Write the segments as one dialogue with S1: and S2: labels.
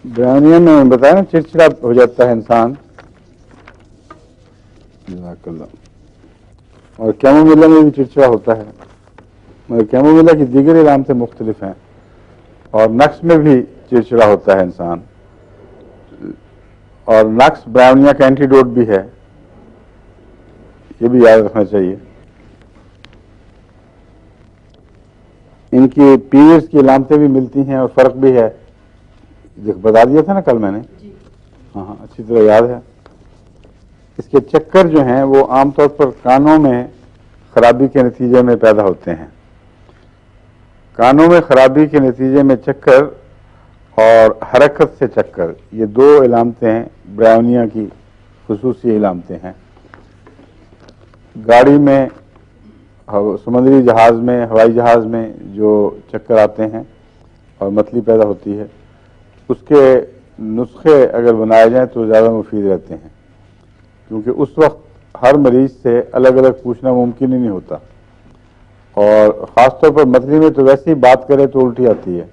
S1: برہنیہ میں بتایا نا چڑچڑا ہو جاتا ہے انسان. جزاک اللہ. اور کیمومیلا میں بھی چڑچڑا ہوتا ہے، مگر کیمومیلا کی دیگر علامتیں مختلف ہیں. اور نقص میں بھی چڑچڑا ہوتا ہے انسان، اور نقص برہنیہ کا اینٹی ڈوٹ بھی ہے، یہ بھی یاد رکھنا چاہیے. ان کی پیریڈز کی علامتیں بھی ملتی ہیں اور فرق بھی ہے، بتا دیا تھا نا کل میں نے. ہاں اچھی طرح یاد ہے. اس کے چکر جو ہیں وہ عام طور پر کانوں میں خرابی کے نتیجے میں پیدا ہوتے ہیں. کانوں میں خرابی کے نتیجے میں چکر اور حرکت سے چکر، یہ دو علامتیں برہنیہ کی خصوصی علامتیں ہیں. گاڑی میں، سمندری جہاز میں، ہوائی جہاز میں جو چکر آتے ہیں اور متلی پیدا ہوتی ہے، اس کے نسخے اگر بنائے جائیں تو زیادہ مفید رہتے ہیں، کیونکہ اس وقت ہر مریض سے الگ الگ پوچھنا ممکن ہی نہیں ہوتا. اور خاص طور پر متلی میں تو ویسے ہی بات کرے تو الٹی آتی ہے.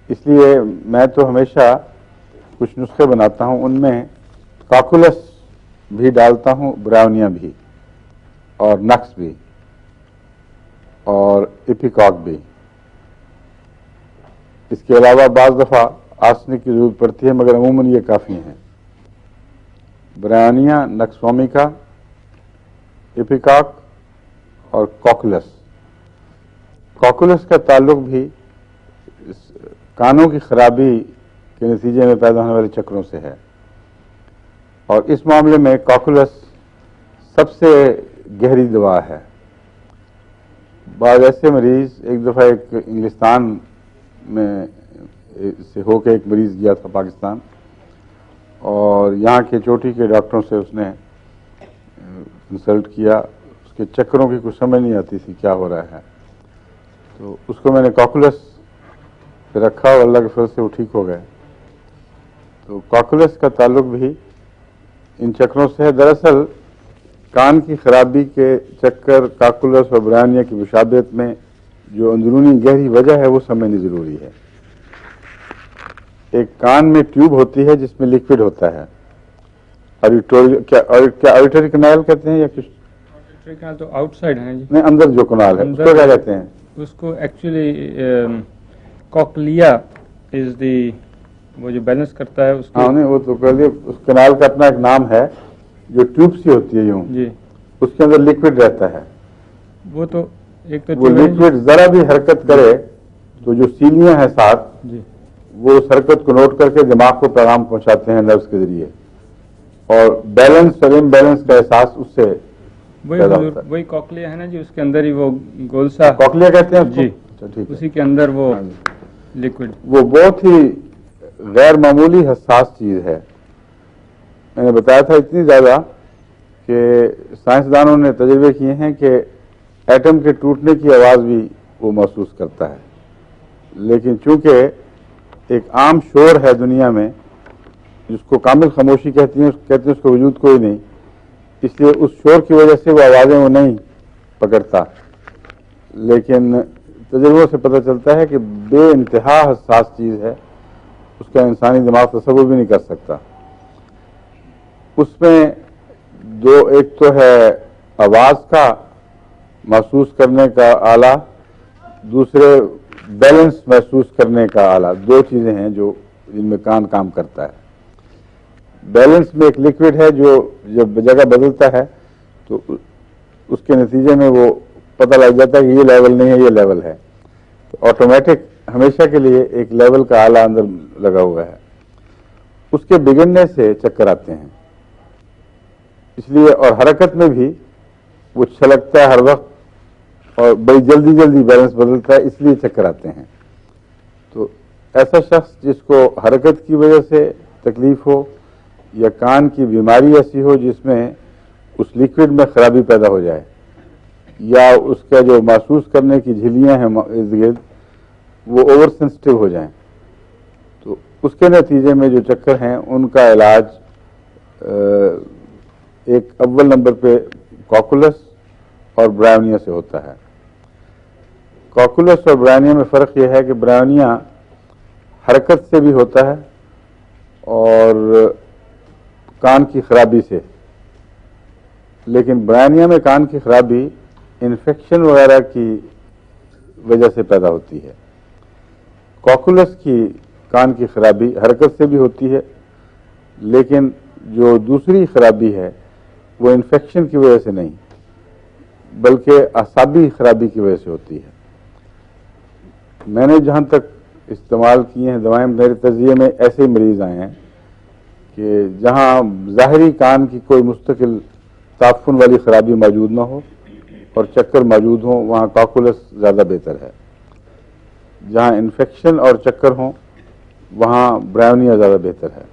S1: اس لیے میں تو ہمیشہ کچھ نسخے بناتا ہوں، ان میں کاکولس بھی ڈالتا ہوں، برہنیہ بھی، اور نقص بھی، اور ایپیکاک بھی. اس کے علاوہ بعض دفعہ آرسنک کی ضرورت پڑتی ہے، مگر عموماً یہ کافی ہیں. برہنیہ، نقص وومیکا، ایپیکاک اور کوکولس. کوکولس کا تعلق بھی کانوں کی خرابی کے نتیجے میں پیدا ہونے والے چکروں سے ہے، اور اس معاملے میں کوکولس سب سے گہری دوا ہے. بعض ایسے مریض، ایک دفعہ ایک انگلستان میں سے ہو کے ایک مریض گیا تھا پاکستان، اور یہاں کے چوٹی کے ڈاکٹروں سے اس نے کنسلٹ کیا. اس کے چکروں کی کچھ سمجھ نہیں آتی تھی کیا ہو رہا ہے، تو اس کو میں نے کوکولس پہ رکھا اور اللہ کے فضل سے وہ ٹھیک ہو گئے. تو کوکولس کا تعلق بھی ان چکروں سے ہے. دراصل کان کی خرابی کے چکر کوکولس اور برہنیہ کی مشابہت میں جو اندرونی گہری وجہ ہے وہ سمجھنی ضروری ہے. ایک کان میں ٹیوب ہوتی ہے جس میں لکوڈ ہوتا ہے، کیا آڈیٹری کنال کہتے ہیں یا کچھ؟
S2: آڈیٹری کنال تو آؤٹ سائڈ ہے جی،
S1: نہیں، اندر جو کنال ہے اس کو کیا کہتے ہیں؟
S2: اس کو ایکچولی کوکلیا از دی، وہ جو بیلنس کرتا ہے اس کو.
S1: ہاں نہیں، وہ تو کہہ لیے اس کنال کا اپنا ایک نام ہے، جو ٹیوب سی ہوتی ہے یوں
S2: جی،
S1: اس کے اندر لکوڈ رہتا ہے.
S2: وہ تو ایک تو
S1: وہ لکوڈ ذرا بھی حرکت کرے تو جو سیلیاں ہیں ساتھ
S2: جی،
S1: وہ اس حرکت کو نوٹ کر کے دماغ کو پیغام پہنچاتے ہیں نروس کے ذریعے، اور بیلنس اور امبیلنس کا احساس اس سے پیدا ہوتا ہے.
S2: وہی کوکلیا ہے نا جی، اس کے اندر ہی وہ گول سا
S1: کوکلیا کہتے ہیں اس کو؟
S2: جی،
S1: اچھا ٹھیک ہے.
S2: اسی کے اندر وہ لکوڈ.
S1: وہ بہت ہی غیر معمولی حساس چیز ہے. میں نے بتایا تھا اتنی زیادہ کہ سائنسدانوں نے تجربے کیے ہیں کہ ایٹم کے ٹوٹنے کی آواز بھی وہ محسوس کرتا ہے، لیکن چونکہ ایک عام شور ہے دنیا میں جس کو کامل خاموشی کہتے ہیں اس کا وجود کوئی نہیں، اس لیے اس شور کی وجہ سے وہ آوازیں وہ نہیں پکڑتا. لیکن تجربوں سے پتہ چلتا ہے کہ بے انتہا حساس چیز ہے، اس کا انسانی دماغ تصور بھی نہیں کر سکتا. اس میں ایک تو ہے آواز کا محسوس کرنے کا آلہ، دوسرے بیلنس محسوس کرنے کا آلہ. دو چیزیں ہیں جو جن میں کان کام کرتا ہے. بیلنس میں ایک لکوڈ ہے جو جب جگہ بدلتا ہے تو اس کے نتیجے میں وہ پتہ لگ جاتا ہے کہ یہ لیول نہیں ہے، یہ لیول ہے. تو آٹومیٹک ہمیشہ کے لیے ایک لیول کا آلہ اندر لگا ہوا ہے. اس کے بگڑنے سے چکر آتے ہیں. اس لیے اور حرکت میں بھی وہ چھلکتا ہے ہر وقت اور بڑی جلدی جلدی بیلنس بدلتا ہے، اس لیے چکر آتے ہیں. تو ایسا شخص جس کو حرکت کی وجہ سے تکلیف ہو یا کان کی بیماری ایسی ہو جس میں اس لکوڈ میں خرابی پیدا ہو جائے یا اس کا جو محسوس کرنے کی جھلیاں ہیں ارد گرد وہ اوور سینسٹیو ہو جائیں، تو اس کے نتیجے میں جو چکر ہیں ان کا علاج ایک اول نمبر پہ کوکولس اور برہنیہ سے ہوتا ہے. کوکولس اور برہنیہ میں فرق یہ ہے کہ برہنیہ حرکت سے بھی ہوتا ہے اور کان کی خرابی سے، لیکن برائنیا میں کان کی خرابی انفیکشن وغیرہ کی وجہ سے پیدا ہوتی ہے۔ کوکولس کی کان کی خرابی حرکت سے بھی ہوتی ہے، لیکن جو دوسری خرابی ہے وہ انفیکشن کی وجہ سے نہیں بلکہ اعصابی خرابی کی وجہ سے ہوتی ہے۔ میں نے جہاں تک استعمال کیے ہیں دوائیں، میرے تجزیے میں ایسے ہی مریض آئے ہیں کہ جہاں ظاہری کان کی کوئی مستقل تعفن والی خرابی موجود نہ ہو اور چکر موجود ہوں، وہاں کوکولس زیادہ بہتر ہے۔ جہاں انفیکشن اور چکر ہوں وہاں برائنیا زیادہ بہتر ہے۔